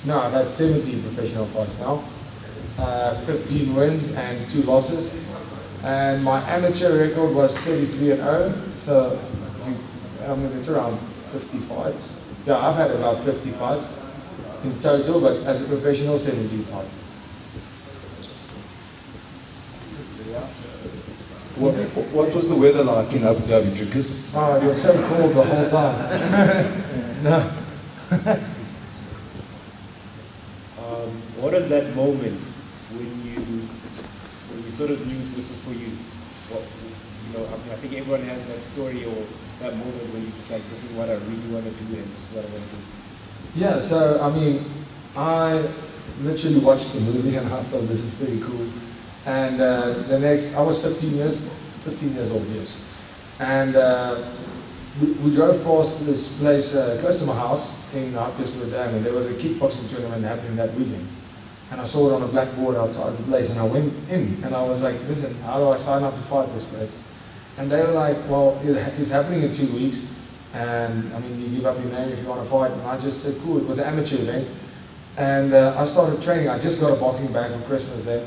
No, I've had 17 professional fights now, 15 wins and 2 losses, and my amateur record was 33-0. So, I mean, it's around 50 fights. Yeah, I've had about 50 fights in total, but as a professional, 17 fights. What was the weather like in Abu Dhabi, Dricus? Oh, it was so cold the whole time. No. What is that moment when you sort of knew this is for you? What, you know, I think everyone has that story or that moment where you're just like, this is what I really want to do and this is what I want to do. Yeah, so I mean, I literally watched the movie and I thought this is pretty cool. And I was 15 years old, yes. And we drove past this place close to my house in Hartbeespoort Dam, and there was a kickboxing tournament happening that weekend. And I saw it on a blackboard outside the place, and I went in, and I was like, listen, how do I sign up to fight this place? And they were like, well, it's happening in 2 weeks, and I mean, you give up your name if you want to fight. And I just said, cool, it was an amateur event. And I started training. I just got a boxing bag for Christmas then,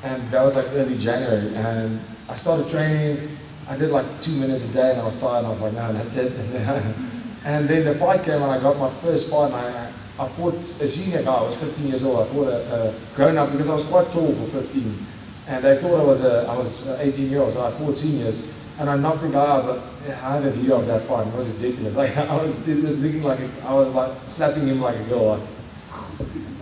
and that was like early January. And I started training. I did like 2 minutes a day, and I was tired, and I was like, no, that's it. And then the fight came, and I got my first fight, and I fought a senior guy. I was 15 years old. I fought a grown-up because I was quite tall for 15. And they thought I was 18 years old, so I fought seniors. And I knocked the guy out, but I had a video of that fight. It was ridiculous. Like it was looking like I was like slapping him like a girl.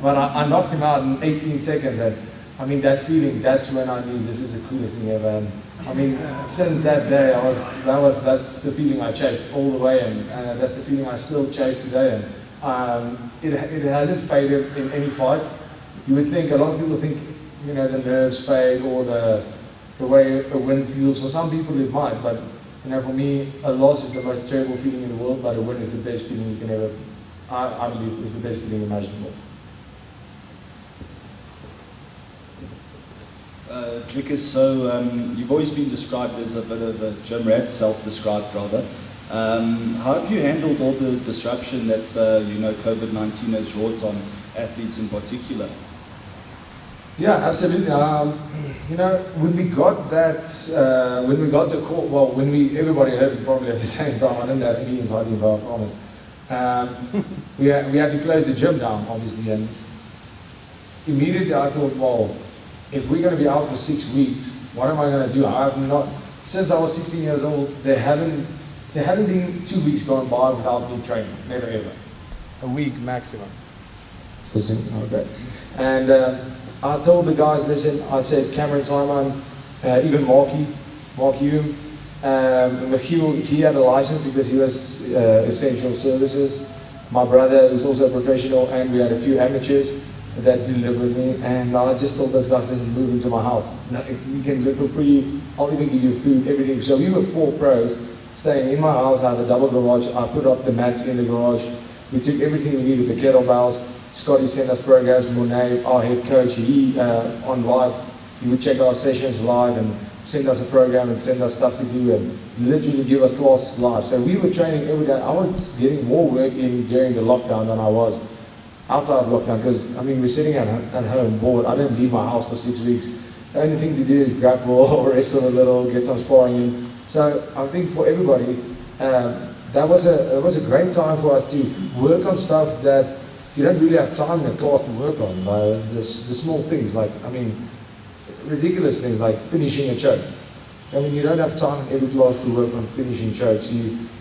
But I knocked him out in 18 seconds, and I mean that feeling. That's when I knew this is the coolest thing ever. And I mean, since that day, that's the feeling I chased all the way, and that's the feeling I still chase today. And it hasn't faded in any fight. You would think, a lot of people think, you know, the nerves fade or the way a win feels. For some people it might, but you know, for me, a loss is the most terrible feeling in the world, but a win is the best feeling you can ever, I believe, is the best feeling imaginable. Dricus, so you've always been described as a bit of a gym rat, self-described rather. How have you handled all the disruption that you know COVID-19 has wrought on athletes in particular? Yeah, absolutely. You know, when we got the call, well, everybody heard it probably at the same time. I didn't have any inside info, I promise. We had to close the gym down, obviously, and immediately I thought, well, if we're going to be out for 6 weeks, what am I going to do? I have not, since I was 16 years old, there hadn't been 2 weeks gone by without me training, never ever. A week maximum. Okay. And I told the guys, listen, I said Cameron Simon, even Mark Hume, McHugh, he had a license because he was essential services. My brother was also a professional, and we had a few amateurs that do live with me, and I just told those guys, listen, move into my house. You can live for free, I'll even give you food, everything. So we were 4 pros staying in my house. I have a double garage. I put up the mats in the garage. We took everything we needed, the kettlebells. Scotty sent us programs. Monet, our head coach, he on live, he would check our sessions live and send us a program and send us stuff to do and literally give us classes live. So we were training every day. I was getting more work in during the lockdown than I was outside of lockdown, because I mean, we're sitting at home bored. I didn't leave my house for 6 weeks. The only thing to do is grab ball, wrestle a little, get some sparring in. So I think for everybody, that was a great time for us to work on stuff that you don't really have time in a class to work on. The small things, like, I mean, ridiculous things like finishing a choke. I mean, you don't have time in every class to work on finishing chokes.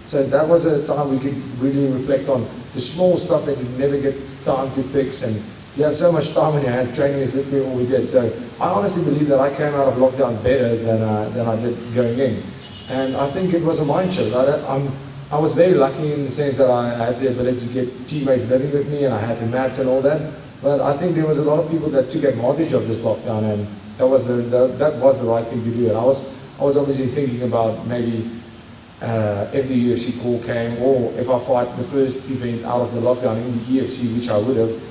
So that was a time we could really reflect on the small stuff that you never get time to fix, and you have so much time on your hands. Training is literally all we did. So I honestly believe that I came out of lockdown better than I did going in. And I think it was a mind shift. I was very lucky in the sense that I had the ability to get teammates living with me, and I had the mats and all that. But I think there was a lot of people that took advantage of this lockdown, and that was the right thing to do. And I was obviously thinking about maybe if the UFC call came, or if I fight the first event out of the lockdown in the UFC, which I would have,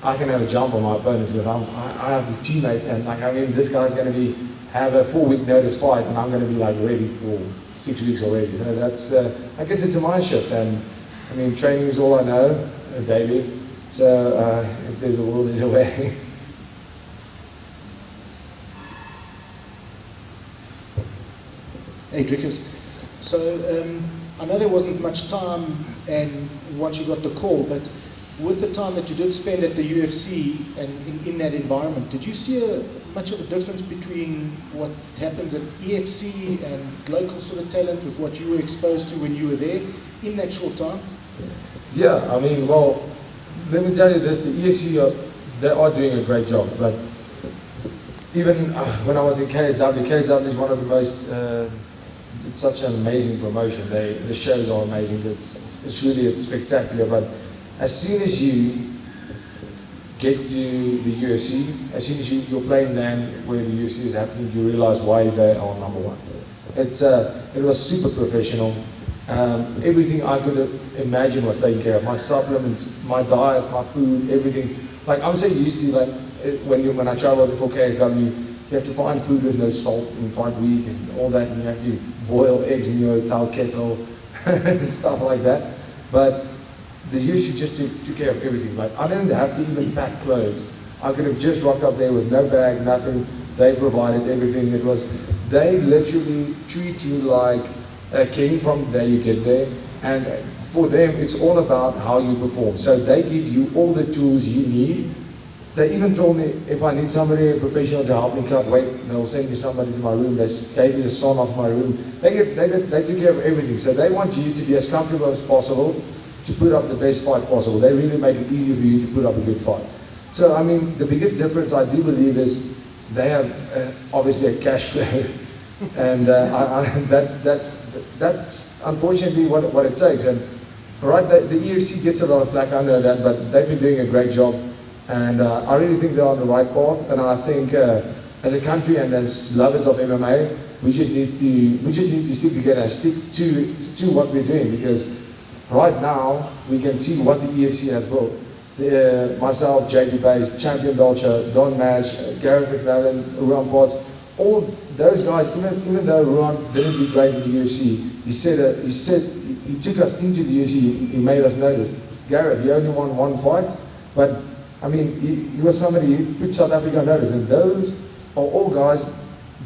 I can have a jump on my opponents because I have these teammates, and like, I mean, this guy's going to have a 4-week notice fight, and I'm going to be like ready for 6 weeks already. So that's, I guess it's a mind shift, and I mean, training is all I know daily, So if there's a will, there's a way. Hey Dricus, so I know there wasn't much time and once you got the call, but with the time that you did spend at the UFC and in that environment, did you see much of a difference between what happens at EFC and local sort of talent with what you were exposed to when you were there in that short time? Yeah, I mean, well, let me tell you this, the EFC, they are doing a great job, but even when I was in KSW, KSW is one of the most, it's such an amazing promotion. The shows are amazing, it's really spectacular, but as soon as you get to the UFC, as soon as your plane lands where the UFC is happening, you realize why they are number one. It was super professional. Everything I could imagine was taken care of. My supplements, my diet, my food, everything. Like I'm so used to when I traveled for KSW, you have to find food with no salt and find wheat and all that, and you have to boil eggs in your hotel kettle and stuff like that. But the UFC just took care of everything. Like I didn't have to even pack clothes. I could have just rocked up there with no bag, nothing. They provided everything. They literally treat you like a king from the day you get there. And for them, it's all about how you perform. So they give you all the tools you need. They even told me if I need somebody, a professional, to help me cut weight, they'll send me somebody to my room. They gave me the son of my room. They took care of everything. So they want you to be as comfortable as possible, to put up the best fight possible. They really make it easy for you to put up a good fight. So I mean, the biggest difference I do believe is they have obviously a cash flow, and that's unfortunately what it takes. And right, the UFC gets a lot of flack, I know that, but they've been doing a great job, and I really think they're on the right path. And I think as a country and as lovers of MMA, we just need to stick together and stick to what we're doing, because right now we can see what the UFC has built. Myself, JB Base, Champion Dolce, Don Match, Gareth McLaren, Ruan Potts, all those guys, even though Ruan didn't do great in the UFC, he took us into the UFC, he made us notice. Gareth, he only won one fight, but I mean, he was somebody who put South Africa on notice, and those are all guys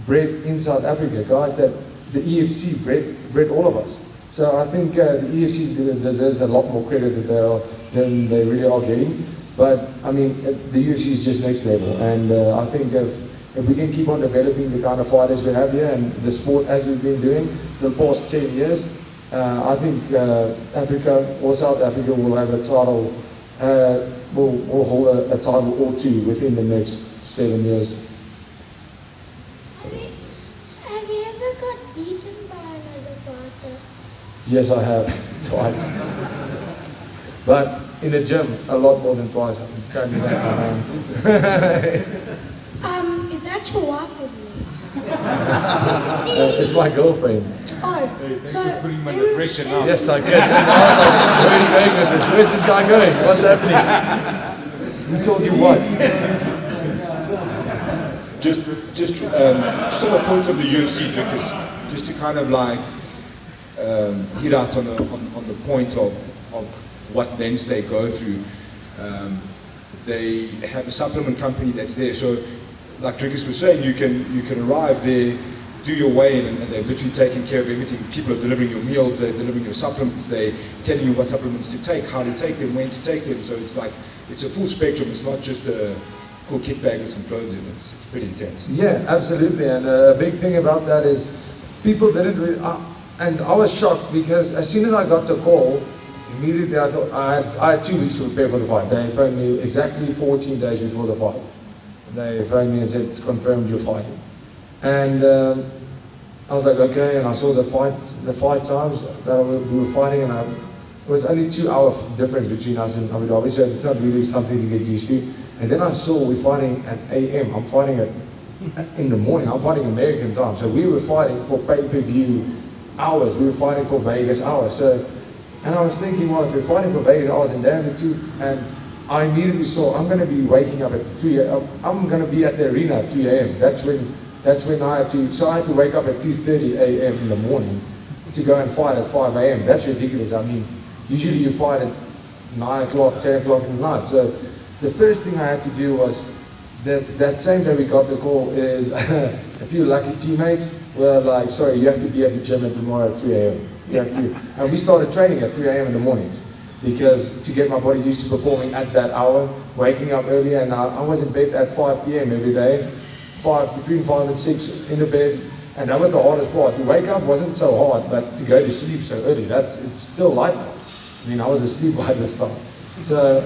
bred in South Africa, guys that the EFC bred all of us. So I think the EFC deserves a lot more credit than they really are getting. But I mean, the UFC is just next level, and I think if we can keep on developing the kind of fighters we have here and the sport as we've been doing the past 10 years, I think Africa or South Africa will have a title, will hold a title or two within the next 7 years. Have you ever got beaten by another fighter? Yes, I have, twice. But in the gym, a lot more than twice. I can't do that. Is that your wife or me? It's my girlfriend. Oh, so Putting him under pressure now. Yes, I can. Where are you going with this? Where's this guy going? What's happening? Who told you what? Just on the point of the UFC, just to kind of like hit out on the point of what lens they go through. They have a supplement company that's there, so like Dricus was saying, you can arrive there, do your weigh-in, and they've literally taken care of everything. People are delivering your meals, they're delivering your supplements, they're telling you what supplements to take, how to take them, when to take them. So it's like, it's a full spectrum. It's not just a cool kit bag with some clothes in. It's pretty intense. Yeah, absolutely. And a big thing about that is people didn't really, and I was shocked because as soon as I got the call, immediately I thought I had 2 weeks to prepare for the fight. They phoned me exactly 14 days before the fight. They phoned me and said, it's confirmed you're fighting. And I was like, okay, and I saw the fight times that we were fighting, and it was only 2 hour difference between us and Abu Dhabi, so it's not really something to get used to. And then I saw we're fighting at AM. I'm fighting in the morning. I'm fighting American time. So we were fighting for pay-per-view hours. We were fighting for Vegas hours. So, and I was thinking, well, if we're fighting for Vegas hours and they're only 2, and I immediately saw I'm going to be waking up at 3 a.m. I'm going to be at the arena at 3 a.m. That's when I had to wake up at 2:30 a.m. in the morning to go and fight at 5 a.m. That's ridiculous. I mean, usually you fight at 9 o'clock, 10 o'clock in the night. So the first thing I had to do was, that same day we got the call is a few lucky teammates were like, sorry, you have to be at the gym tomorrow at 3 a.m. You have to, and we started training at 3 a.m. in the mornings because to get my body used to performing at that hour, waking up earlier, and I was in bed at 5 p.m. every day, between 5 and 6 in the bed, and that was the hardest part. To wake up wasn't so hard, but to go to sleep so early, it's still light out. I mean, I was asleep by this time. So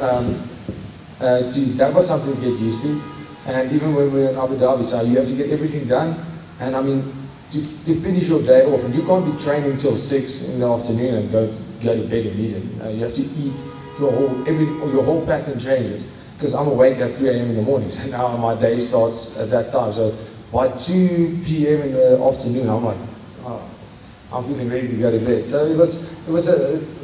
that was something to get used to. And even when we were in Abu Dhabi, so you have to get everything done. And I mean, to finish your day off, and you can't be training till 6 in the afternoon and go to bed immediately. You have to eat, your whole pattern changes. Because I'm awake at 3 a.m. in the mornings, and now my day starts at that time. So by 2 p.m. in the afternoon, I'm like, oh, I'm feeling ready to go to bed. So it was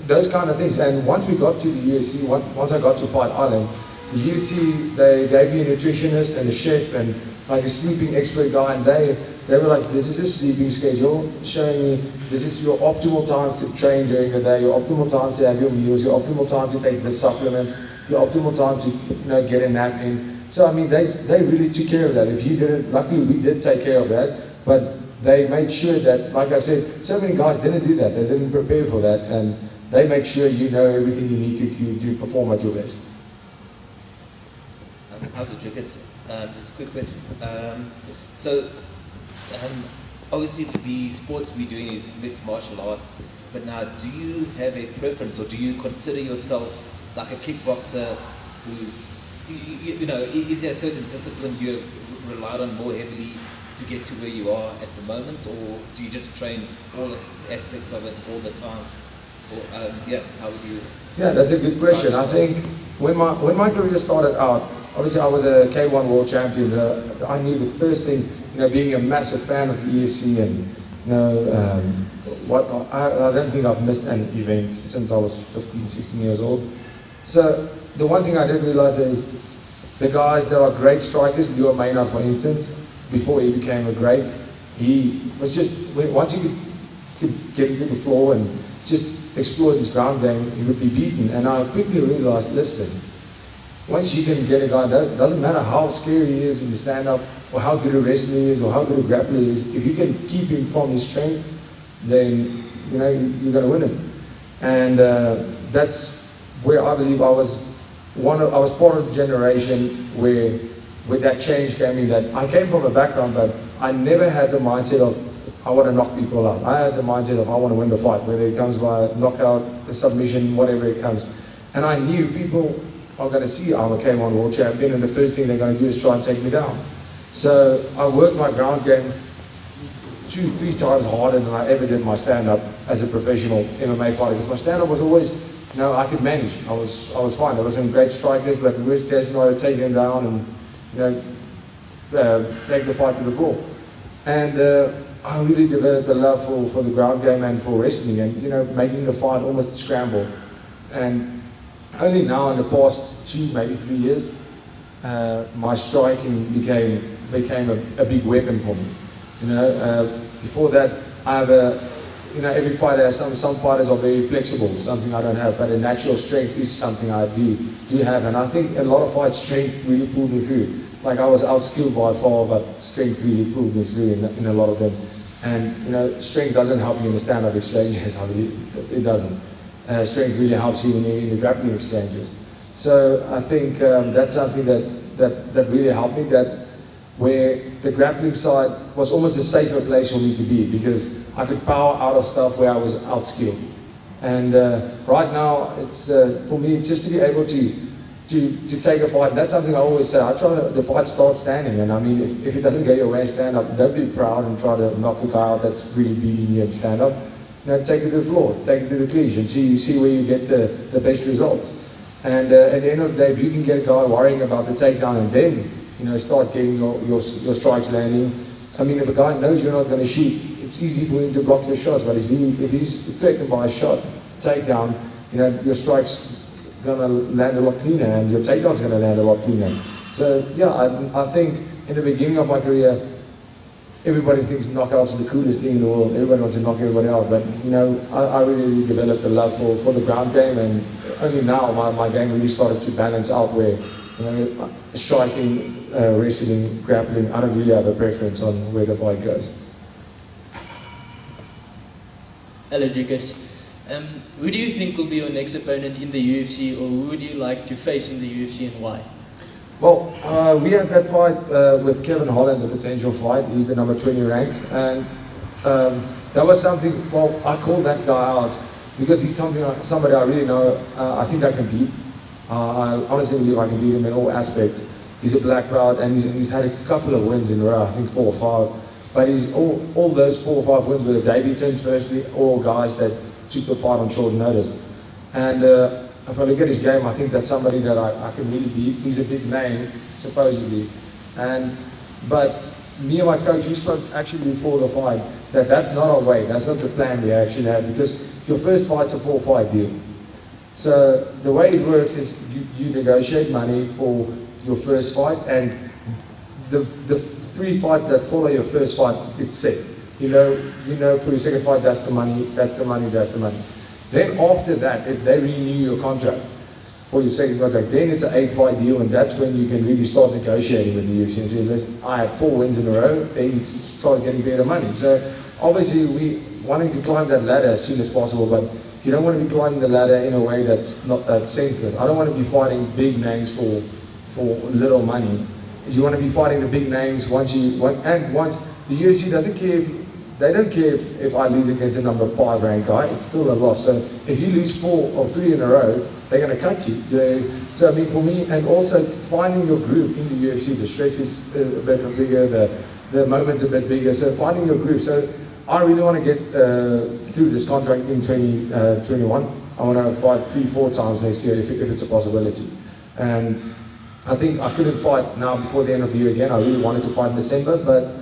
those kind of things. And once we got to the UFC, once I got to Fight Island, the UFC, they gave me a nutritionist and a chef and like a sleeping expert guy, and they were like, this is a sleeping schedule showing me this is your optimal time to train during the day, your optimal time to have your meals, your optimal time to take the supplements, your optimal time to get a nap in. So I mean, they really took care of that. If you didn't, luckily we did take care of that, but they made sure that, like I said, so many guys didn't do that. They didn't prepare for that, and they make sure you know everything you need to perform at your best. How's it, Dricus? Just a quick question. Obviously the sports we're doing is mixed martial arts, but now do you have a preference, or do you consider yourself like a kickboxer who's, is there a certain discipline you have relied on more heavily to get to where you are at the moment, or do you just train all aspects of it all the time? Or, how would you? Yeah, that's a good question. I think when my career started out, obviously I was a K1 world champion. I knew the first thing, being a massive fan of the UFC, and I don't think I've missed an event since I was 15, 16 years old. So the one thing I didn't realize is the guys that are great strikers, Leo Maynard for instance, before he became a great, he was just, once he could get into the floor and just explore his ground game, he would be beaten. And I quickly realized, listen, once you can get a guy, that doesn't matter how scary he is when you stand up, or how good a wrestler he is, or how good a grappler he is, if you can keep him from his strength, then you're going to win it. And that's where I believe I was part of the generation where that change came in. That I came from a background, but I never had the mindset of I want to knock people out. I had the mindset of I want to win the fight, whether it comes by knockout, a submission, whatever it comes. And I knew people are going to see I'm a K1 world champion, and the first thing they're going to do is try and take me down. So I worked my ground game 2-3 times harder than I ever did my stand-up as a professional MMA fighter, because my stand-up was always, I could manage. I was fine. There were some great strikers, but the worst case scenario, take them down and take the fight to the floor. And I really developed a love for the ground game and for wrestling, and making the fight almost a scramble. And only now in the past 2, maybe 3 years, my striking became a big weapon for me. Before that, I have every fighter has some fighters are very flexible, something I don't have, but a natural strength is something I do have. And I think a lot of fights, strength really pulled me through. Like I was outskilled by far, but strength really pulled me through in a lot of them. And strength doesn't help you in the stand-up exchanges. I believe it doesn't. Strength really helps you in the grappling exchanges. So I think that's something that really helped me. That where the grappling side was almost a safer place for me to be, because I could power out of stuff where I was outskilled. And right now, it's for me just to be able to take a fight. And that's something I always say. I try the fight start standing, and I mean, if it doesn't go your way, stand up. Don't be proud and try to knock a guy out that's really beating you and stand up. Take it to the floor, take it to the clinch, and see where you get the best results. And at the end of the day, if you can get a guy worrying about the takedown and then start getting your strikes landing. I mean, if a guy knows you're not going to shoot, it's easy for him to block your shots. But if he's threatened by a shot, takedown, your strike's going to land a lot cleaner, and your takedown's going to land a lot cleaner. So yeah, I think in the beginning of my career, everybody thinks knockouts are the coolest thing in the world. Everybody wants to knock everybody out. But I really developed a love for the ground game, and only now my game really started to balance out where, you know, striking, wrestling, grappling, I don't really have a preference on where the fight goes. Hello, Dricus. Who do you think will be your next opponent in the UFC, or who would you like to face in the UFC and why? Well, we had that fight with Kevin Holland, the potential fight. He's the number 20 ranked, and that was something. Well, I called that guy out because he's somebody I really know. I think I can beat. I honestly believe I can beat him in all aspects. He's a black belt, and he's had a couple of wins in a row. I think 4 or 5. But he's all those 4 or 5 wins were the debutants. Firstly, all guys that took the fight on short notice. And if I look at his game, I think that's somebody that I can really beat. He's a big name, supposedly. But me and my coach, we spoke actually before the fight that that's not our way. That's not the plan we actually had, because your first fight's a 4-fight deal. So the way it works is you negotiate money for your first fight, and the 3 fights that follow your first fight, it's set. You know for your second fight, that's the money, that's the money, that's the money. Then after that, if they renew your contract for your second contract, then it's an 8-fight deal, and that's when you can really start negotiating with the UFC and say, listen, I have 4 wins in a row, then you start getting better money. So obviously we wanting to climb that ladder as soon as possible, but you don't want to be climbing the ladder in a way that's not that senseless. I don't want to be fighting big names for little money. You want to be fighting the big names once the UFC doesn't care they don't care if I lose against a number 5 ranked guy, it's still a loss. So if you lose 4 or 3 in a row, they're going to cut you. So I mean, for me, and also finding your group in the UFC, the stress is a bit bigger, the moment's a bit bigger. So finding your group. So I really want to get through this contract in 2021. I want to fight 3-4 times next year if it's a possibility. And I think I couldn't fight now before the end of the year again. I really wanted to fight in December, but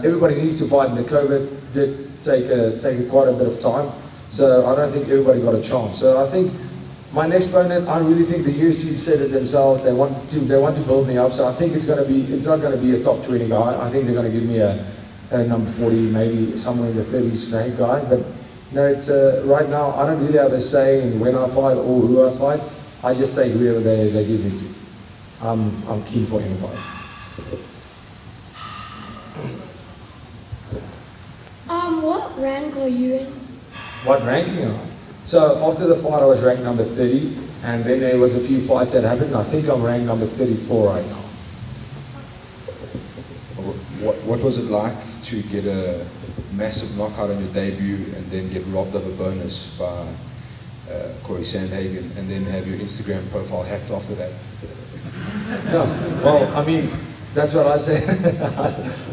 everybody needs to fight, and the COVID did take quite a bit of time. So I don't think everybody got a chance. So I think my next opponent, I really think the UFC said it themselves. They want to build me up. So I think it's not going to be a top 20 guy. I think they're going to give me a number 40, maybe somewhere in the 30s ranked guy. But you know, it's right now I don't really have a say in when I fight or who I fight. I just take whoever they give me to. I'm keen for any fight. What rank are you in? What ranking am I? So after the fight I was ranked number 30, and then there was a few fights that happened. I think I'm ranked number 34 right now. What was it like to get a massive knockout on your debut and then get robbed of a bonus by Corey Sandhagen, and then have your Instagram profile hacked after that? No, well, I mean, that's what I said.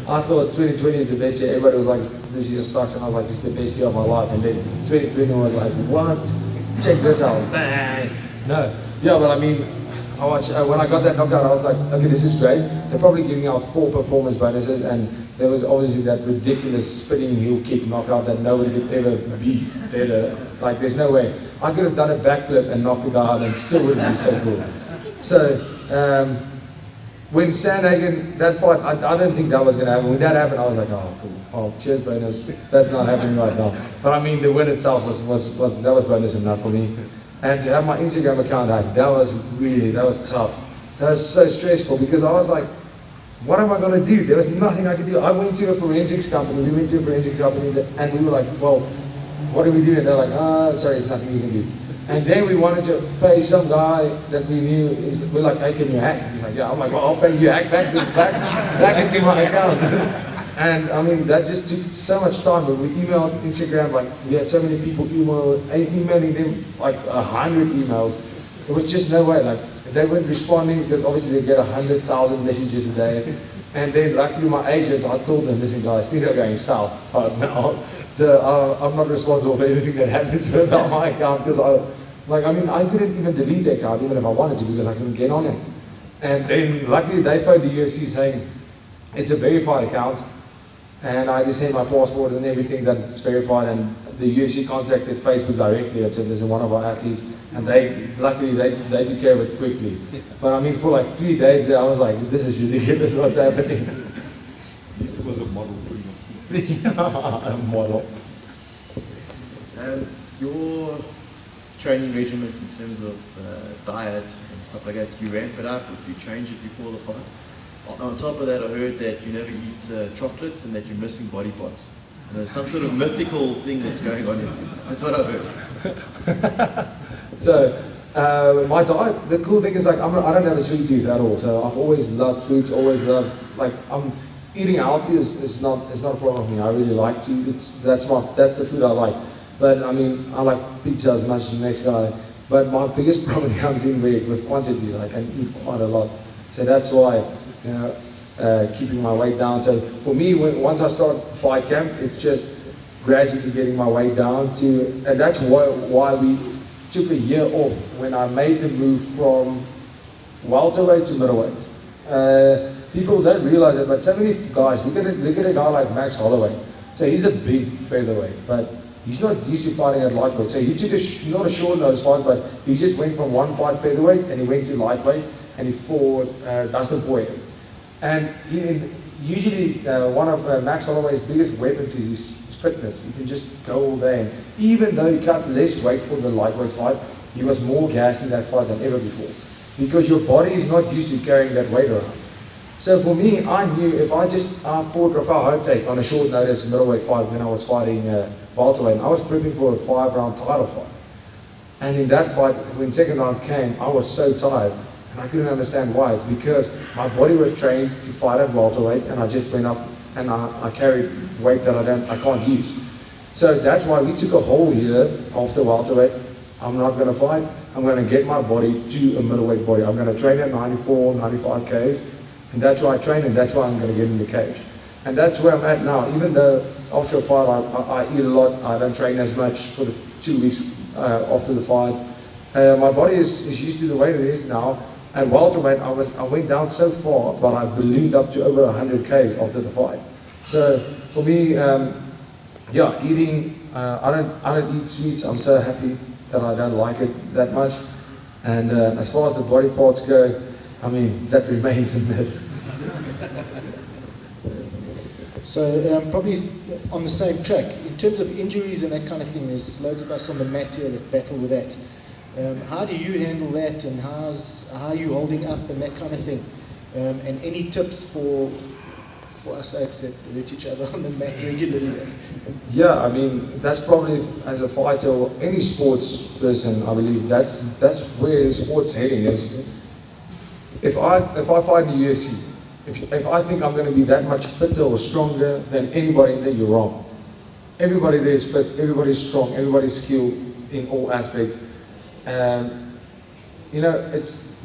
I thought 2020 is the best year. Everybody was like, this year sucks, and I was like, this is the best year of my life. And then 2020 was like, what? Check this out. Bang! No. Yeah, but I mean, when I got that knockout, I was like, okay, this is great. They're probably giving out 4 performance bonuses, and there was obviously that ridiculous spinning heel kick knockout that nobody could ever beat better. Like, there's no way. I could have done a backflip and knocked the guy out and still wouldn't be so cool. So, when Sandhagen, that fight, I don't think that was going to happen. When that happened, I was like, oh, cool. Oh, cheers, bonus. That's not happening right now. But I mean, the win itself was bonus enough for me. And to have my Instagram account hacked, that was tough. That was so stressful, because I was like, what am I going to do? There was nothing I could do. I went to a forensics company. We went to a forensics company, and we were like, well, what do we do? And they're like, sorry, there's nothing you can do. And then we wanted to pay some guy that we knew. We're like, hey, can you hack? He's like, yeah. I'm like, well, I'll pay you hack back into my account. And I mean, that just took so much time. But we emailed Instagram, like, we had so many people emailing them like 100 emails. There was just no way. Like, they weren't responding, because obviously they get 100,000 messages a day. And then luckily my agents, I told them, listen guys, things are going south now. So I'm not responsible for anything that happens with my account, because I couldn't even delete the account even if I wanted to, because I couldn't get on it. And then luckily they phoned the UFC saying it's a verified account, and I just sent my passport and everything that it's verified, and the UFC contacted Facebook directly and said there's one of our athletes, and they took care of it quickly. But I mean, for like 3 days there I was like, this is ridiculous, what's happening? He was a model pretty much. Yeah, a model. Your training regimen in terms of diet and stuff like that? You ramp it up, if you change it before the fight. On top of that, I heard that you never eat chocolates and that you're missing body parts. And there's some sort of mythical thing that's going on with you. That's what I've heard. So, my diet, the cool thing is like I don't have a sweet tooth at all. So I've always loved fruits, always loved, like eating healthy is not a problem for me. I really like to. That's the food I like. But I mean, I like pizza as much as the next guy. But my biggest problem comes in with quantities. I can eat quite a lot. So that's why, keeping my weight down. So for me, once I start fight camp, it's just gradually getting my weight down to, and that's why we took a year off when I made the move from welterweight to middleweight. People don't realize it, but so many guys, look at a guy like Max Holloway. So he's a big featherweight, but he's not used to fighting at lightweight. So he took not a short notice fight, but he just went from one fight featherweight and he went to lightweight and he fought Dustin Poirier. And usually one of Max Holloway's biggest weapons is his fitness. He can just go all day. And even though he cut less weight for the lightweight fight, he was more gassed in that fight than ever before. Because your body is not used to carrying that weight around. So for me, I knew if I fought Rafael Hotek on a short notice middleweight fight when I was fighting welterweight, I was prepping for a 5-round title fight. And in that fight, when second round came, I was so tired. And I couldn't understand why. It's because my body was trained to fight at welterweight, and I just went up and I carried weight that I can't use. So that's why we took a whole year after welterweight. I'm not going to fight. I'm going to get my body to a middleweight body. I'm going to train at 94, 95 kgs. And that's why I train, and that's why I'm going to get in the cage. And that's where I'm at now. Even though after a fight I eat a lot, I don't train as much for the 2 weeks after the fight. My body is used to the weight it is now. At welterweight, I went down so far, but I ballooned up to over 100 kgs after the fight. So for me, eating, I don't eat sweets. I'm so happy that I don't like it that much. And as far as the body parts go, I mean, that remains a myth. So probably on the same track, in terms of injuries and that kind of thing, there's loads of us on the mat here that battle with that. How do you handle that, and how are you holding up and that kind of thing? And any tips for us that hurt each other on the mat regularly? Yeah, I mean, that's probably, as a fighter or any sports person, I believe that's where sports heading is. If I fight in the UFC, if I think I'm going to be that much fitter or stronger than anybody in there, you're wrong. Everybody there is fit, everybody's strong, everybody's skilled in all aspects.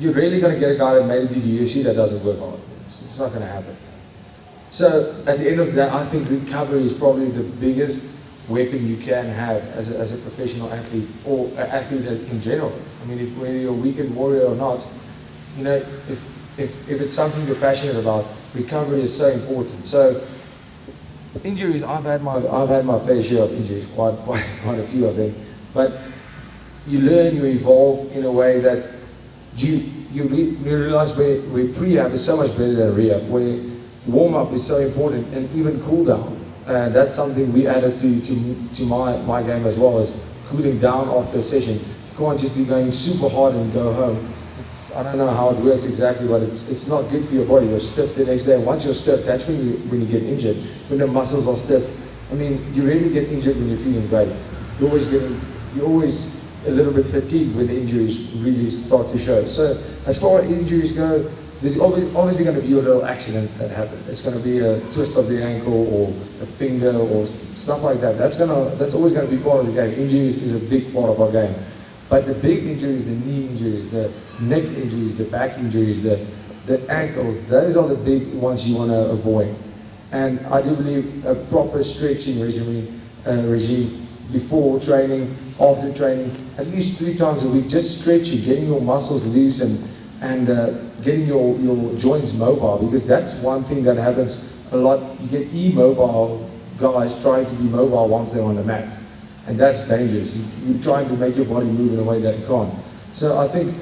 You're really going to get a guy that made it to the UFC that doesn't work hard. It's not going to happen. So at the end of the day, I think recovery is probably the biggest weapon you can have as a professional athlete, or an athlete in general. I mean, whether you're a weekend warrior or not, if it's something you're passionate about, recovery is so important. So injuries, I've had my fair share of injuries, quite a few of them. But you learn, you evolve in a way that you realize where prehab is so much better than rehab, where warm-up is so important, and even cool-down. And that's something we added to my game as well, as cooling down after a session. You can't just be going super hard and go home. I don't know how it works exactly, but it's not good for your body. You're stiff the next day. And once you're stiff, that's when you get injured. When the muscles are stiff, I mean, you really get injured when you're feeling great. You're always a little bit fatigued when the injuries really start to show. So as far as injuries go, there's obviously going to be your little accidents that happen. It's going to be a twist of the ankle or a finger or stuff like that. That's always going to be part of the game. Injuries is a big part of our game. But the big injuries, the knee injuries, the neck injuries, the back injuries, the ankles, those are the big ones you want to avoid. And I do believe a proper stretching regime before training, after training, at least 3 times a week, just stretching, getting your muscles loose and getting your joints mobile, because that's one thing that happens a lot. You get immobile guys trying to be mobile once they're on the mat. And that's dangerous. You're trying to make your body move in a way that it can't. So I think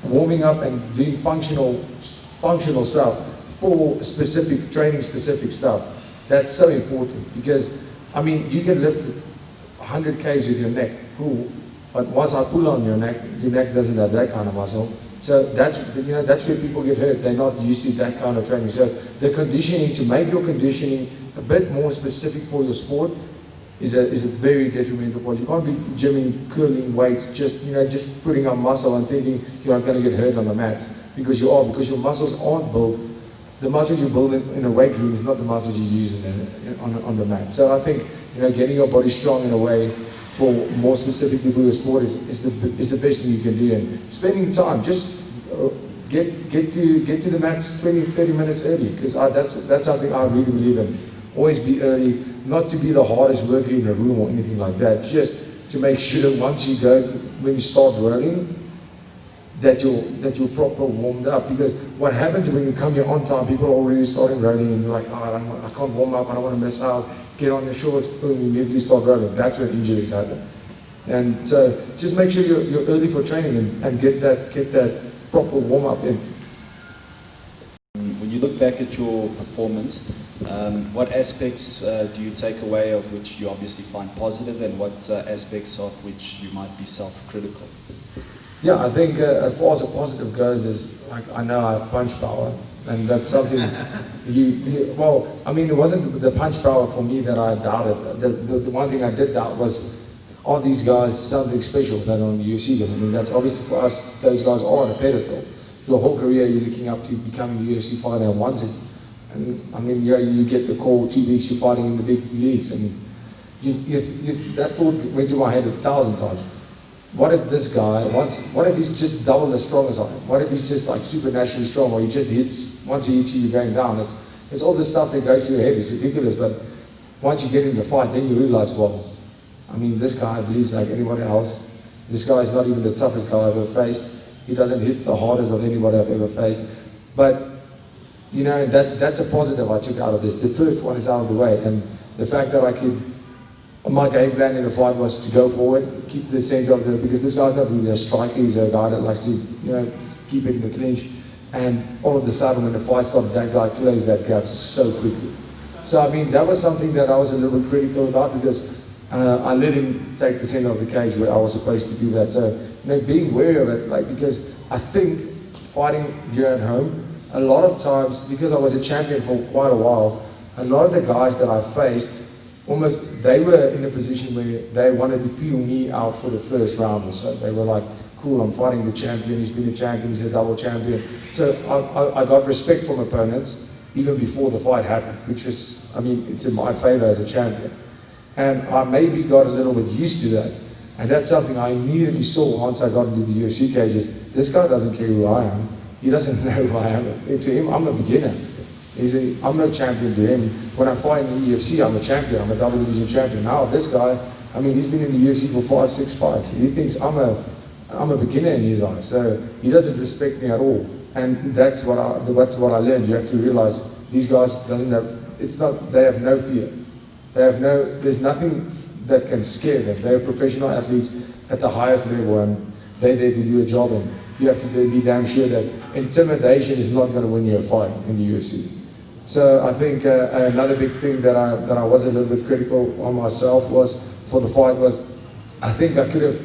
warming up and doing functional stuff for training specific stuff, that's so important. Because, I mean, you can lift 100 kgs with your neck, cool, But once I pull on your neck doesn't have that kind of muscle. So that's where people get hurt. They're not used to that kind of training. So the conditioning, to make your conditioning a bit more specific for your sport, is a very detrimental point. You can't be gymming, curling weights, just putting on muscle and thinking you're not going to get hurt on the mats, because you are, because your muscles aren't built. The muscles you build in a weight room is not the muscles you use on the mat. So I think getting your body strong in a way for more specifically for your sport is the best thing you can do. And spending time, just get to the mats 20-30 minutes early, because that's something I really believe in. Always be early, not to be the hardest worker in a room or anything like that, just to make sure that once you go, when you start rolling, that you're proper warmed up. Because what happens when you come here on time, people are already starting rolling and you're like, I can't warm up, I don't want to miss out, get on your shorts, boom, you immediately start rolling. That's when injuries happen. And so just make sure you're early for training and get that proper warm up in. When you look back at your performance, what aspects do you take away of which you obviously find positive, and what aspects of which you might be self-critical? Yeah, I think as far as the positive goes is, like, I know I have punch power, and that's something well, I mean, it wasn't the punch power for me that I doubted. The one thing I did doubt was, are these guys something special that on the UFC? I mean, that's obviously for us, those guys are on a pedestal. Your whole career you're looking up to becoming a UFC fighter, and once I mean, you get the call 2 weeks you're fighting in the big leagues, and that thought went through my head 1,000 times. What if this guy, what if he's just double as strong as I am? What if he's just like supernaturally strong, or he just hits, once he hits you, you're going down? It's all this stuff that goes through your head. It's ridiculous, but once you get in the fight, then you realize, well, I mean, this guy bleeds like anybody else. This guy is not even the toughest guy I've ever faced. He doesn't hit the hardest of anybody I've ever faced. But, that's a positive I took out of this. The first one is out of the way, and the fact that my game plan in the fight was to go forward, keep the center of because this guy's not really a striker, he's a guy that likes to, keep it in the clinch. And all of a sudden, when the fight started, that guy closed that gap so quickly. So, I mean, that was something that I was a little bit critical about, because I let him take the center of the cage where I was supposed to do that. So, being wary of it, because I think fighting here at home, a lot of times, because I was a champion for quite a while, a lot of the guys that I faced, they were in a position where they wanted to feel me out for the first round or so. They were like, cool, I'm fighting the champion, he's been a champion, he's a double champion. So I got respect from opponents even before the fight happened, which was, I mean, it's in my favor as a champion. And I maybe got a little bit used to that. And that's something I immediately saw once I got into the UFC cages. This guy doesn't care who I am. He doesn't know who I am. And to him, I'm a beginner. I'm no champion to him. When I fight in the UFC, I'm a champion. I'm a double division champion. Now this guy, I mean, he's been in the UFC for 5-6 fights. He thinks I'm a beginner in his eyes. So he doesn't respect me at all. And that's what I learned. You have to realize these guys they have no fear. There's nothing that can scare them. They're professional athletes at the highest level, and they're there to do a job, and you have to be damn sure that intimidation is not going to win you a fight in the UFC. So I think another big thing that I was a little bit critical on myself was, for the fight, was I think I could have,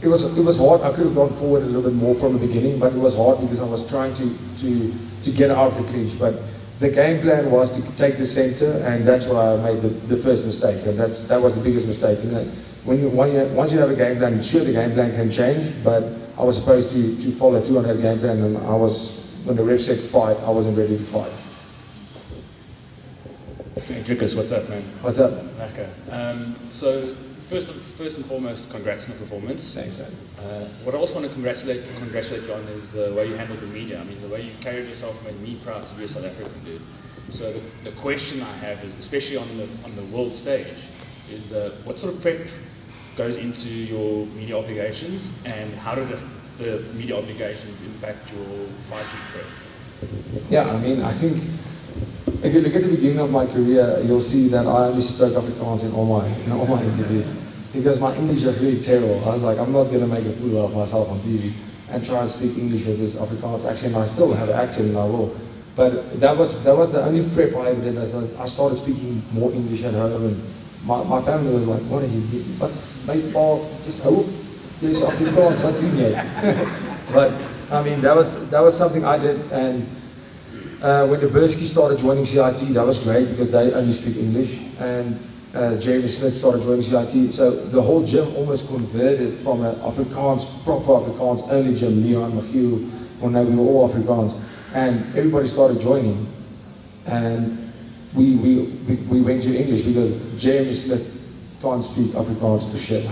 it was hard. I could have gone forward a little bit more from the beginning, but it was hard because I was trying to get out of the clinch. But the game plan was to take the center, and that's where I made the first mistake, and that was the biggest mistake. Once you have a game plan, sure, the game plan can change, but I was supposed to follow through on that game plan, and when the ref said fight, I wasn't ready to fight. Hey, Dricus, what's up, man? What's up? Okay. So first and foremost, congrats on the performance. Thanks, man. What I also want to congratulate you on is the way you handled the media. I mean, the way you carried yourself made me proud to be a South African dude. So the question I have is, especially on the world stage, is what sort of prep goes into your media obligations, and how did the media obligations impact your fighting prep? Yeah, I mean, I think if you look at the beginning of my career, you'll see that I only spoke Afrikaans in all my interviews, because my English was really terrible. I was like, I'm not going to make a fool of myself on TV and try and speak English with this Afrikaans accent. I still have an accent, and I will. But that was the only prep I ever did. I started speaking more English at home, and my family was like, what are you doing? But my pa, just hope there's Afrikaans, wat doen jy? But I mean, that was something I did, and when the Bursky started joining CIT, that was great because they only speak English, and Jeremy Smith started joining CIT, so the whole gym almost converted from an Afrikaans, proper Afrikaans only gym, Leon, Michiel, well, no, we were all Afrikaans, and everybody started joining, and we went to English because Jeremy Smith can't speak Afrikaans for shit.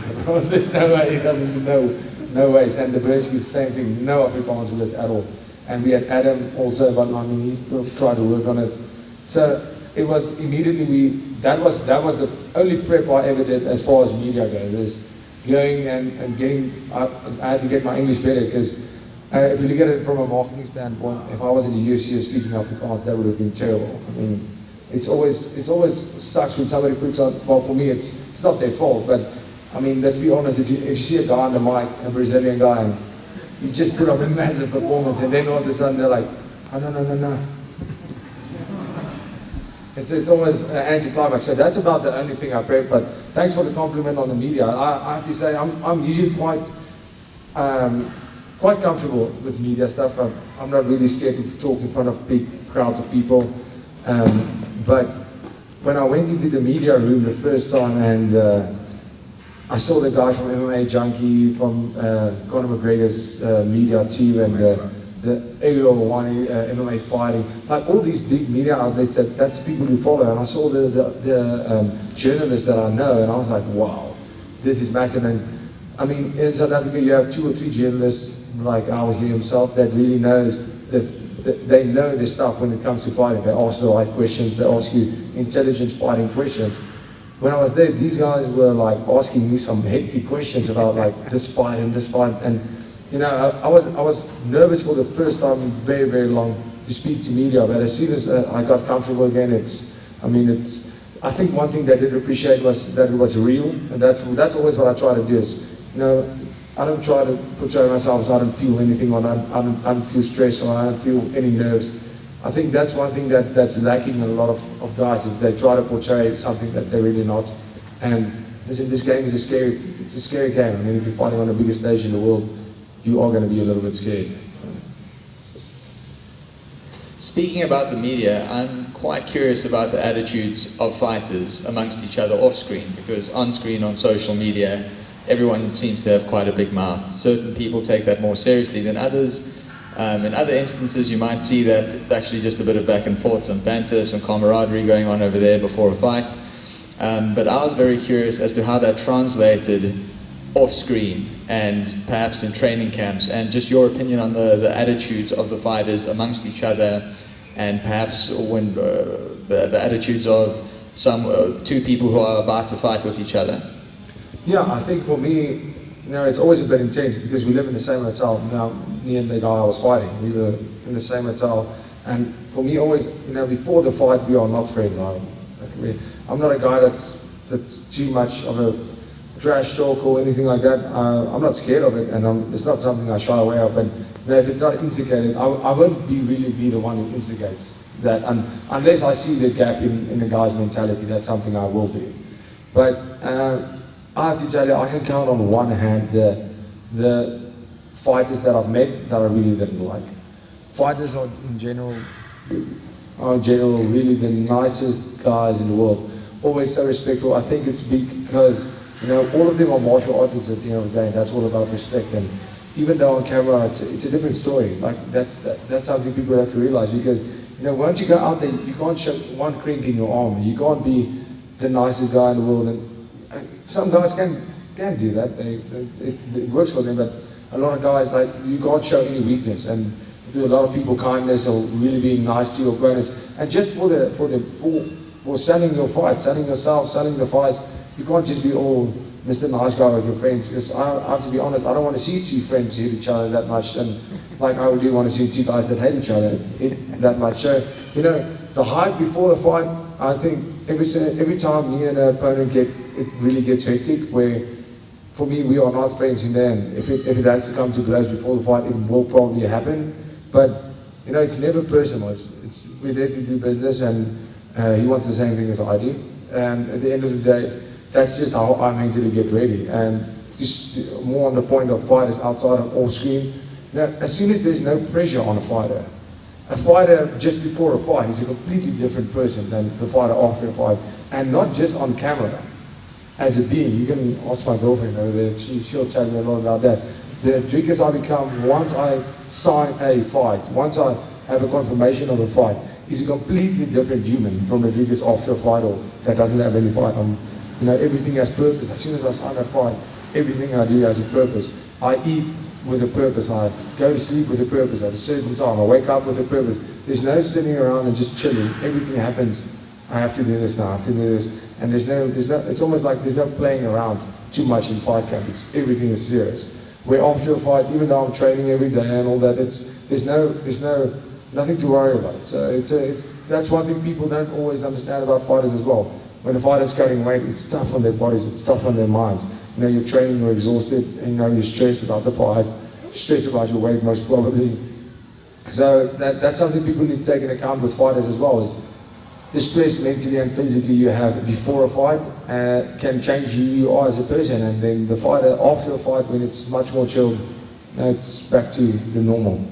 There's no way, he doesn't know, no ways, and the Bursky is the same thing, no Afrikaans words at all. And we had Adam also, but I mean, he still tried to work on it. So it was immediately that was the only prep I ever did as far as media goes, is going and getting, I had to get my English better, because if you look at it from a marketing standpoint, if I was in the UFC speaking Afrikaans, that would have been terrible. I mean, it's always sucks when somebody puts on, well, for me it's not their fault, but I mean, let's be honest, if you see a guy on the mic, a Brazilian guy, and he's just put up a massive performance, and then all of a sudden they're like, oh, no. It's almost an anticlimax. So that's about the only thing I prep. But thanks for the compliment on the media. I have to say I'm usually quite comfortable with media stuff. I'm not really scared to talk in front of big crowds of people. But when I went into the media room the first time, and I saw the guys from MMA Junkie, from Conor McGregor's media team, and the Ariel Wani MMA Fighting, like all these big media outlets, that's people who follow. And I saw the journalists that I know, and I was like, wow, this is massive. And I mean, in South Africa, you have 2 or 3 journalists like Al here himself that really knows they know their stuff when it comes to fighting. They ask the right questions, they ask you intelligent fighting questions. When I was there, these guys were like asking me some hectic questions about like this fight, and you know, I was nervous for the first time in very, very long to speak to media. But as soon as I got comfortable again, I think one thing they did appreciate was that it was real, and that's always what I try to do. Is, you know, I don't try to portray myself so I don't feel anything, or I don't feel stress, or I don't feel any nerves. I think that's one thing that's lacking in a lot of guys, is they try to portray something that they're really not. And listen, this game is a scary game. I mean, if you're fighting on the biggest stage in the world, you are going to be a little bit scared. Speaking about the media, I'm quite curious about the attitudes of fighters amongst each other off screen, because on screen, on social media, everyone seems to have quite a big mouth. Certain people take that more seriously than others. In other instances, you might see that actually just a bit of back and forth, some banter, some camaraderie going on over there before a fight. But I was very curious as to how that translated off screen and perhaps in training camps, and just your opinion on the attitudes of the fighters amongst each other, and perhaps when the attitudes of some 2 people who are about to fight with each other. Yeah, I think for me, you know, it's always a bit intense because we live in the same hotel. Now, me and the guy I was fighting, we were in the same hotel, and for me, always, you know, before the fight, we are not friends. I'm not a guy that's too much of a trash talk or anything like that. I'm not scared of it, and it's not something I shy away of. But you know, if it's not instigated, I won't really be the one who instigates that, unless I see the gap in the guy's mentality. That's something I will do. But I have to tell you, I can count on one hand the fighters that I've met that I really didn't like. Fighters are in general really the nicest guys in the world. Always so respectful. I think it's because, you know, all of them are martial artists at the end of the day, and that's all about respect. And even though on camera it's a different story, like that's something people have to realize, because, you know, once you go out there, you can't show one crink in your arm. You can't be the nicest guy in the world. And some guys can do that. It works for them, but a lot of guys, like, you can't show any weakness and do a lot of people kindness or really being nice to your opponents. And just for selling your fight, selling yourself, selling the fights, you can't just be all Mr. Nice Guy with your friends. Because I have to be honest, I don't want to see 2 friends hit each other that much, and like I do want to see 2 guys that hate each other hit that much. So, you know, the hype before the fight, I think every time me and an opponent it really gets hectic, where for me, we are not friends in the end. If it has to come to blows before the fight, it will probably happen. But, you know, it's never personal. We're there to do business, and he wants the same thing as I do. And at the end of the day, that's just how I mentally get ready. And just more on the point of fighters outside and off screen, you know, as soon as there's no pressure on a fighter just before a fight is a completely different person than the fighter after a fight. And not just on camera. As a being, you can ask my girlfriend over there, she'll tell you a lot about that. The Dricus I become once I sign a fight, once I have a confirmation of a fight, is a completely different human from the Dricus after a fight or that doesn't have any fight. You know, everything has purpose. As soon as I sign a fight, everything I do has a purpose. I eat with a purpose. I go to sleep with a purpose at a certain time. I wake up with a purpose. There's no sitting around and just chilling. Everything happens. I have to do this now. I have to do this. And there's no. It's almost like there's no playing around too much in fight camp. Everything is serious. Where after a fight, even though I'm training every day and all that, there's nothing to worry about. So that's one thing people don't always understand about fighters as well. When a fighter's carrying weight, it's tough on their bodies, it's tough on their minds. You know, you're training, you're exhausted, and you know, you're stressed about the fight, stressed about your weight most probably. So that's something people need to take into account with fighters as well, is the stress mentally and physically you have before a fight can change who you are as a person, and then the fighter after a fight, when it's much more chilled, you know, it's back to the normal.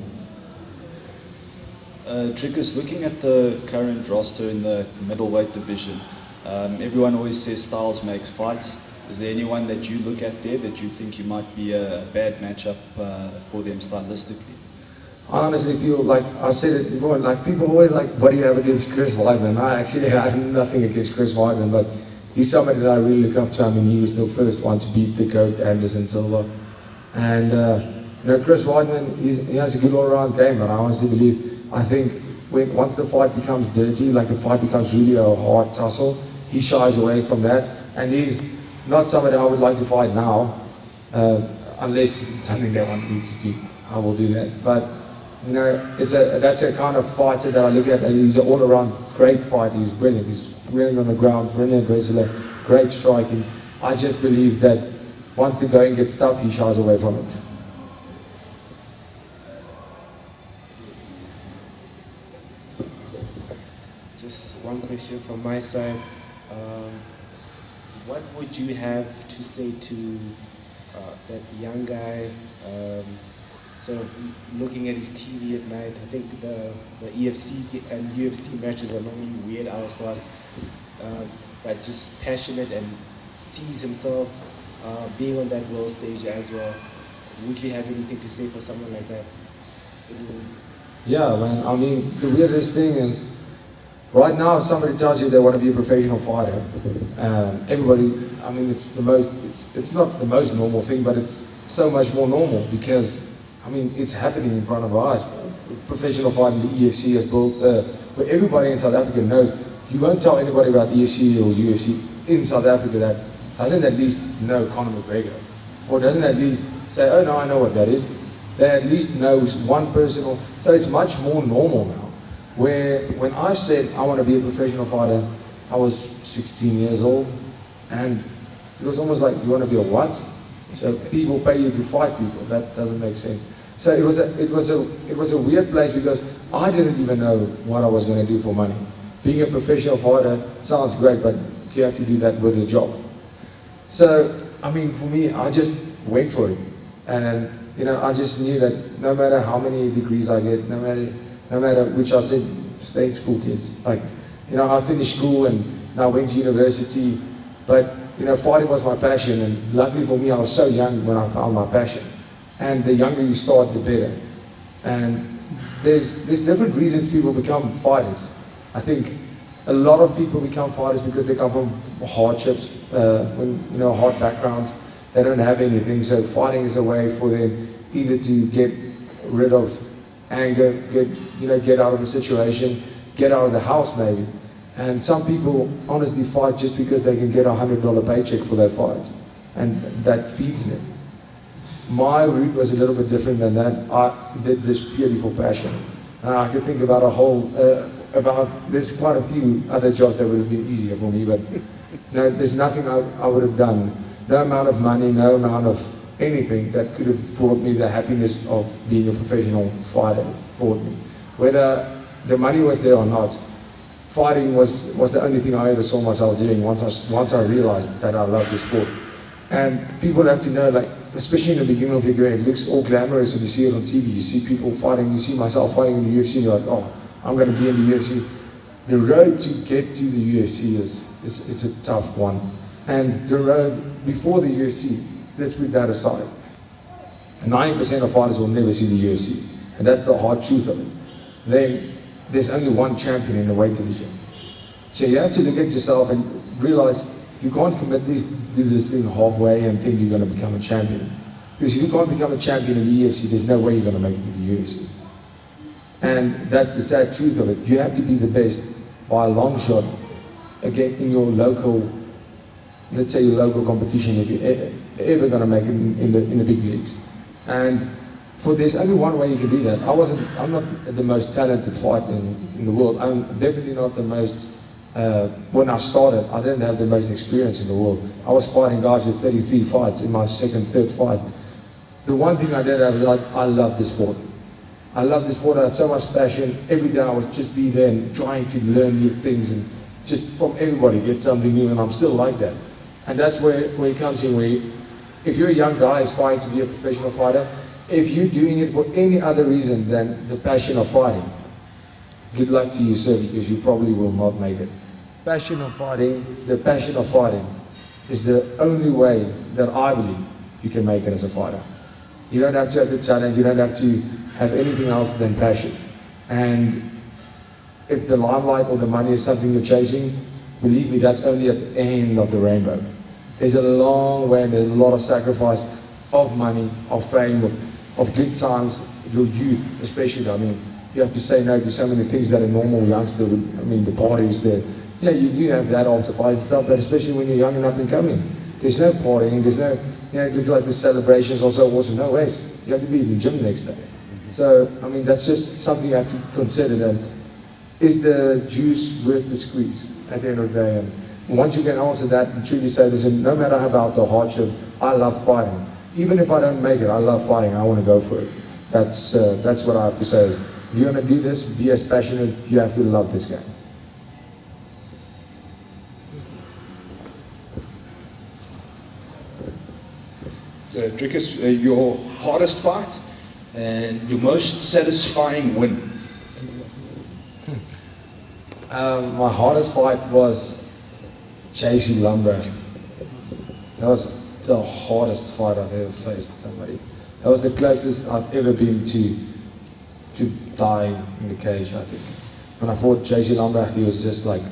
Dricus, looking at the current roster in the middleweight division, everyone always says styles makes fights. Is there anyone that you look at there that you think you might be a bad matchup for them stylistically? I honestly feel like, I said it before, like people always like, what do you have against Chris Weidman? I actually have nothing against Chris Weidman, but he's somebody that I really look up to. I mean, he was the first one to beat the GOAT, Anderson Silva. And, you know, Chris Weidman, he has a good all-around game, but I honestly believe, I think once the fight becomes dirty, like the fight becomes really a hard tussle, he shies away from that. And he's not somebody I would like to fight now, unless it's something they want me to do. I will do that. But, you know, that's a kind of fighter that I look at, and he's an all-around great fighter. He's brilliant. He's brilliant on the ground, brilliant wrestler, great striking. I just believe that once the going gets tough, he shies away from it. Just one question from my side. What would you have to say to that young guy, sort of looking at his TV at night? I think the EFC and UFC matches are normally weird hours for us, but just passionate and sees himself being on that world stage as well. Would you have anything to say for someone like that? Yeah, man. I mean, the weirdest thing is, right now, if somebody tells you they want to be a professional fighter, everybody, I mean, it's not the most normal thing, but it's so much more normal because, I mean, it's happening in front of our eyes. Professional fighting, the EFC has built, where everybody in South Africa knows. You won't tell anybody about EFC or UFC in South Africa that doesn't at least know Conor McGregor, or doesn't at least say, oh no, I know what that is. They at least knows one person, so it's much more normal now. Where when I said I want to be a professional fighter, I was 16 years old, and it was almost like, you want to be a what? So people pay you to fight people. That doesn't make sense. So it was a weird place because I didn't even know what I was going to do for money. Being a professional fighter sounds great, but you have to do that with a job. So I mean, for me, I just went for it, and you know, I just knew that no matter how many degrees I get, no matter which, I said, stay in school, kids. Like, you know, I finished school and I went to university, but, you know, fighting was my passion, and luckily for me, I was so young when I found my passion. And the younger you start, the better. And there's different reasons people become fighters. I think a lot of people become fighters because they come from hardships, hard backgrounds. They don't have anything, so fighting is a way for them either to get rid of anger, get out of the situation, get out of the house maybe. And some people honestly fight just because they can get a $100 paycheck for their fight, and that feeds them. My route was a little bit different than that. I did this purely for passion. I could think about there's quite a few other jobs that would have been easier for me, but no, there's nothing I would have done. No amount of money, no amount of anything that could have brought me the happiness of being a professional fighter brought me. Whether the money was there or not, fighting was the only thing I ever saw myself doing once I realized that I loved the sport. And people have to know, like, especially in the beginning of your career, it looks all glamorous when you see it on TV. You see people fighting, you see myself fighting in the UFC, you're like, oh, I'm going to be in the UFC. The road to get to the UFC is a tough one. And the road before the UFC, let's put that aside. 90% of fighters will never see the UFC. And that's the hard truth of it. Then there's only one champion in the weight division. So you have to look at yourself and realize you can't commit to do this thing halfway and think you're going to become a champion. Because if you can't become a champion in the UFC, there's no way you're going to make it to the UFC. And that's the sad truth of it. You have to be the best by a long shot, again, in your local, let's say your local competition, if you're ever going to make it in the big leagues. And there's only one way you can do that. I'm not the most talented fighter in the world. I'm definitely not the most, when I started, I didn't have the most experience in the world. I was fighting guys with 33 fights in my second, third fight. The one thing I did, I was like, I love the sport. I love the sport, I had so much passion. Every day I was just be there and trying to learn new things and just from everybody get something new, and I'm still like that. And that's where it comes in, where if you're a young guy aspiring to be a professional fighter, if you're doing it for any other reason than the passion of fighting, good luck to you, sir, because you probably will not make it. Passion of fighting, the passion of fighting is the only way that I believe you can make it as a fighter. You don't have to have the challenge, you don't have to have anything else than passion. And if the limelight or the money is something you're chasing, believe me, that's only at the end of the rainbow. There's a long way and there's a lot of sacrifice of money, of fame, of good times, your youth especially. I mean, you have to say no to so many things that a normal youngster would, I mean, the parties, yeah, you do have that after fight stuff, but especially when you're young and up and coming. There's no partying, there's no, you know, it looks like the celebrations are so awesome. No ways. You have to be in the gym next day. So, I mean, that's just something you have to consider. That is the juice worth the squeeze at the end of the day? And once you can answer that and truly say, listen, no matter about the hardship, I love fighting. Even if I don't make it, I love fighting. I want to go for it. That's what I have to say. Is if you're going to do this, be as passionate. You have to love this game. Dricus, your hardest fight and your most satisfying win? My hardest fight was JC Lumber. That was the hardest fight I've ever faced somebody. That was the closest I've ever been to dying in the cage, I think. When I fought JC Lumber, he was just like,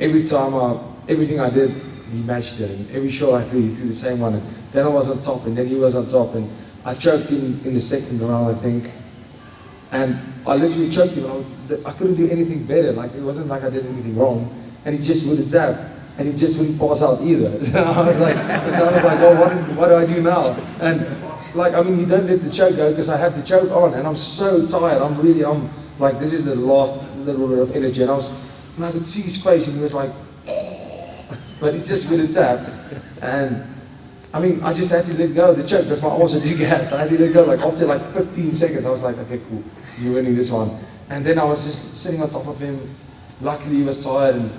everything I did, he matched it. And every shot I threw, he threw the same one. And then I was on top, and then he was on top. And I choked him in the second round, I think. And I literally choked him. I couldn't do anything better. Like, it wasn't like I did anything wrong. And he just wouldn't tap. And he just wouldn't pass out either. So I was like, well, what do I do now? And like, I mean, you don't let the choke go because I have the choke on. And I'm so tired. I'm like, this is the last little bit of energy. And I could see his face, and he was like, but he just wouldn't tap. And I mean, I just had to let go of the choke because my arms were too gassed. I had to let go. Like after like 15 seconds, I was like, okay, cool, you're winning this one. And then I was just sitting on top of him. Luckily, he was tired, and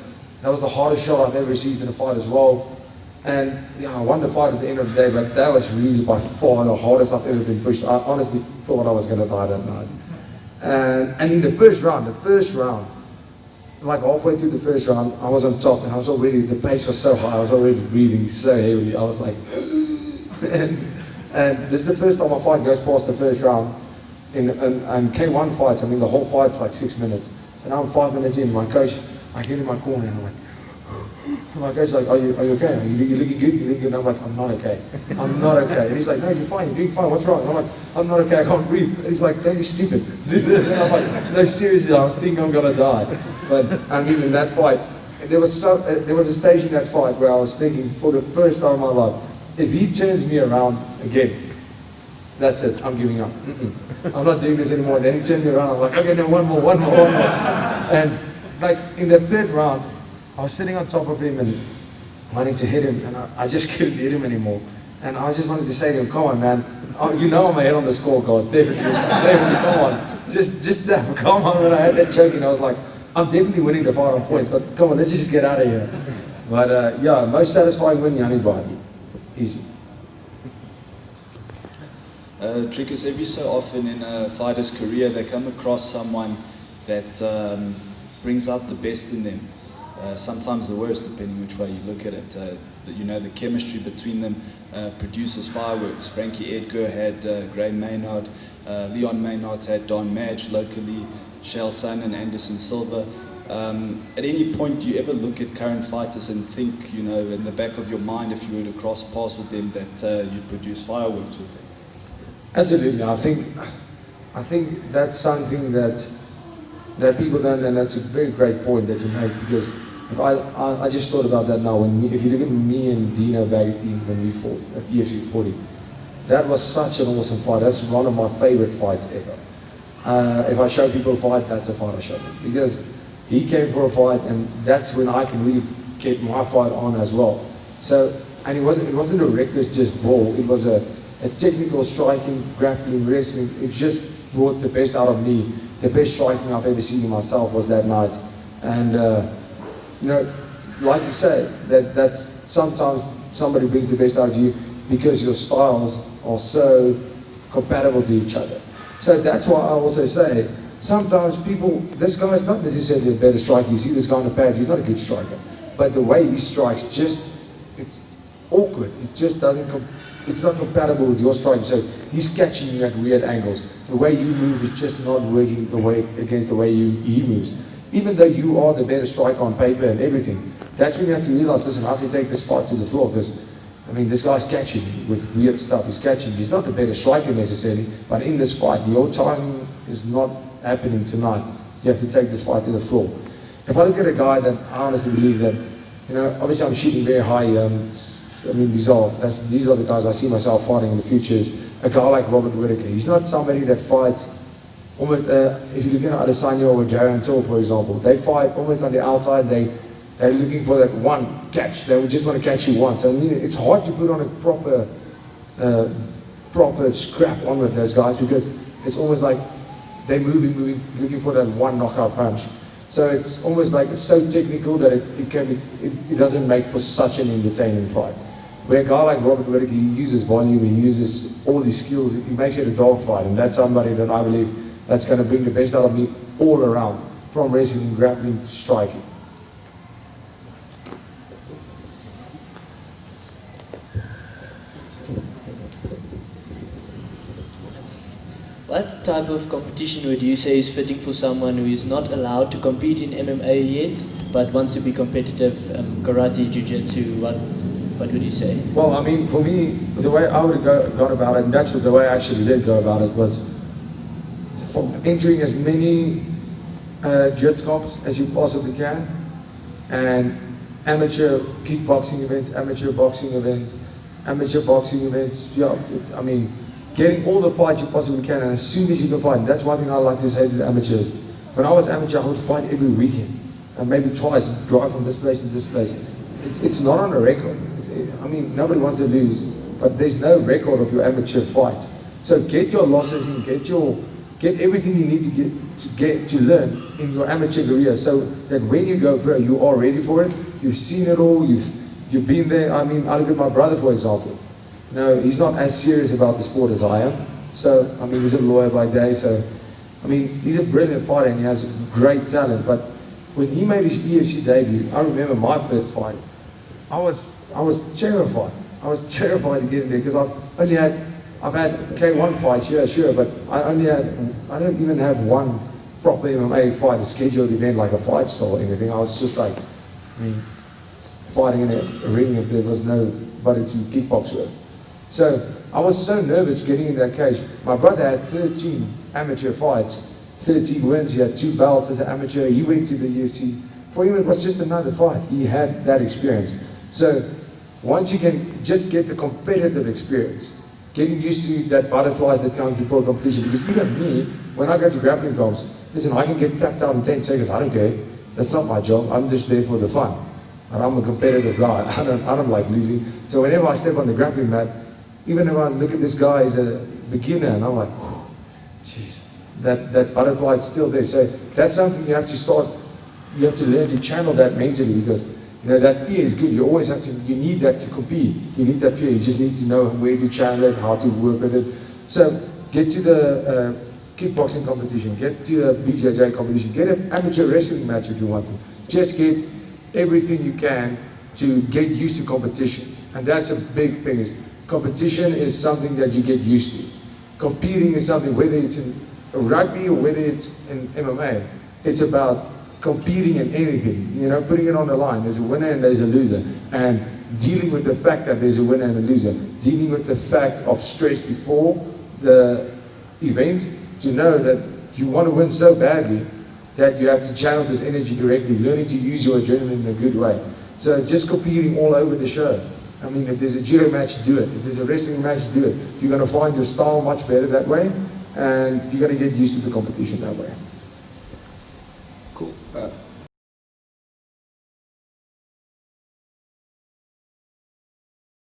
that was the hardest shot I've ever received in a fight as well. And yeah, I won the fight at the end of the day, but that was really by far the hardest I've ever been pushed. I honestly thought I was going to die that night. And in the first round, like halfway through the first round, I was on top, and I was already, the pace was so high, I was already breathing so heavily. I was like, and this is the first time a fight goes past the first round. And K1 fights, I mean, the whole fight's like 6 minutes. So now I'm 5 minutes in, my coach, I get in my corner, and I'm like, my coach's like, are you okay? You're looking good, you're looking good. And I'm like, I'm not okay. I'm not okay. And he's like, no, you're fine, you're doing fine, what's wrong? And I'm like, I'm not okay, I can't breathe. And he's like, don't be stupid. And I'm like, no, seriously, I think I'm gonna die. But I mean, in that fight, there was a stage in that fight where I was thinking, for the first time in my life, if he turns me around again, that's it, I'm giving up. I'm not doing this anymore. Then he turned me around, I'm like, okay, no, one more. And like in the third round, I was sitting on top of him and wanting to hit him, and I just couldn't hit him anymore. And I just wanted to say to him, come on, man. Oh, you know I'm ahead on the scorecards, definitely, come on. Just come on. When I had that choking, I was like, I'm definitely winning the fight on points, but come on, let's just get out of here. But yeah, most satisfying win, Yanni Bhatti. Easy. Dricus, every so often in a fighter's career, they come across someone that brings out the best in them. Sometimes the worst, depending which way you look at it. The chemistry between them produces fireworks. Frankie Edgar had Gray Maynard, Leon Maynard had Don Madge locally, Shell Sun and Anderson Silva. At any point, do you ever look at current fighters and think, in the back of your mind, if you were to cross paths with them, that you'd produce fireworks with them? Absolutely. I think that's something that people don't, and that's a very great point that you make, because if I just thought about that now. If you look at me and Dino Bagatti when we fought at UFC 40, that was such an awesome fight. That's one of my favorite fights ever. If I show people a fight, that's the fight I show them, because he came for a fight, and that's when I can really get my fight on as well. So, and it wasn't a reckless just ball. It was a technical striking, grappling, wrestling. It just brought the best out of me. The best striking I've ever seen in myself was that night. And like you say, that's sometimes somebody brings the best out of you because your styles are so compatible to each other. So that's why I also say, sometimes this guy is not necessarily a better striker. You see this guy on the pads, he's not a good striker. But the way he strikes, it's awkward. It just it's not compatible with your striking. So he's catching you at weird angles. The way you move is just not working against the way he moves. Even though you are the better striker on paper and everything, that's when you have to realize, listen, I have to take this fight to the floor, because this guy's catching me with weird stuff. He's catching me. He's not the better striker necessarily, but in this fight, your timing is not happening tonight. You have to take this fight to the floor. If I look at a guy that I honestly believe that, obviously I'm shooting very high. These are the guys I see myself fighting in the future. Is a guy like Robert Whittaker. He's not somebody that fights almost. If you look at Adesanya or Darren Till, for example, they fight almost on the outside. They're looking for that one catch. They would just want to catch you once. It's hard to put on a proper scrap on with those guys, because it's almost like they're moving, looking for that one knockout punch. So it's almost like it's so technical that it doesn't make for such an entertaining fight. Where a guy like Robert Whittaker, he uses volume, he uses all his skills, he makes it a dog fight, and that's somebody that I believe that's going to bring the best out of me all around, from wrestling, grappling to striking. What type of competition would you say is fitting for someone who is not allowed to compete in MMA yet, but wants to be competitive, karate, jiu-jitsu, what would you say? Well, for me, the way I would have gone about it, and that's the way I actually did go about it, was from entering as many jits comps as you possibly can, and amateur kickboxing events, amateur boxing events, getting all the fights you possibly can, and as soon as you can fight. And that's one thing I like to say to the amateurs. When I was amateur, I would fight every weekend, and maybe twice, drive from this place to this place. It's not on a record. Nobody wants to lose, but there's no record of your amateur fights. So get your losses in, get everything you need to learn in your amateur career, so that when you go pro, you are ready for it. You've seen it all. You've been there. I look at my brother, for example. He's not as serious about the sport as I am. So, he's a lawyer by day. So, he's a brilliant fighter and he has great talent. But when he made his UFC debut, I remember my first fight. I was terrified. I was terrified to get in there, because I've had K1 fights, yeah, sure, but I don't even have one proper MMA fight, a scheduled event like a fight style or anything. I was just like, fighting in a ring if there was nobody to kickbox with. So I was so nervous getting in that cage. My brother had 13 amateur fights, 13 wins. He had 2 belts as an amateur. He went to the UFC. For him, it was just another fight. He had that experience. So once you can just get the competitive experience, getting used to that butterflies that come before a competition. Because even me, when I go to grappling comps, listen, I can get tapped out in 10 seconds. I don't care. That's not my job. I'm just there for the fun. And I'm a competitive guy. I don't like losing. So whenever I step on the grappling mat, even if I look at this guy as a beginner, and I'm like, jeez, that butterfly is still there. So that's something you have to start you have to learn to channel that mentally, because you know that fear is good. You always have to. You need that to compete. You need that fear. You just need to know where to channel it, how to work with it. So get to the kickboxing competition, get to a BJJ competition, get an amateur wrestling match if you want to. Just get everything you can to get used to competition. And that's a big thing. Is competition is something that you get used to. Competing is something, whether it's in rugby or whether it's in MMA, it's about competing in anything, you know, putting it on the line. There's a winner and there's a loser. And dealing with the fact that there's a winner and a loser. Dealing with the fact of stress before the event, to know that you want to win so badly that you have to channel this energy correctly, learning to use your adrenaline in a good way. So just competing all over the show. I mean, if there's a judo match, do it. If there's a wrestling match, do it. You're going to find your style much better that way, and you're going to get used to the competition that way.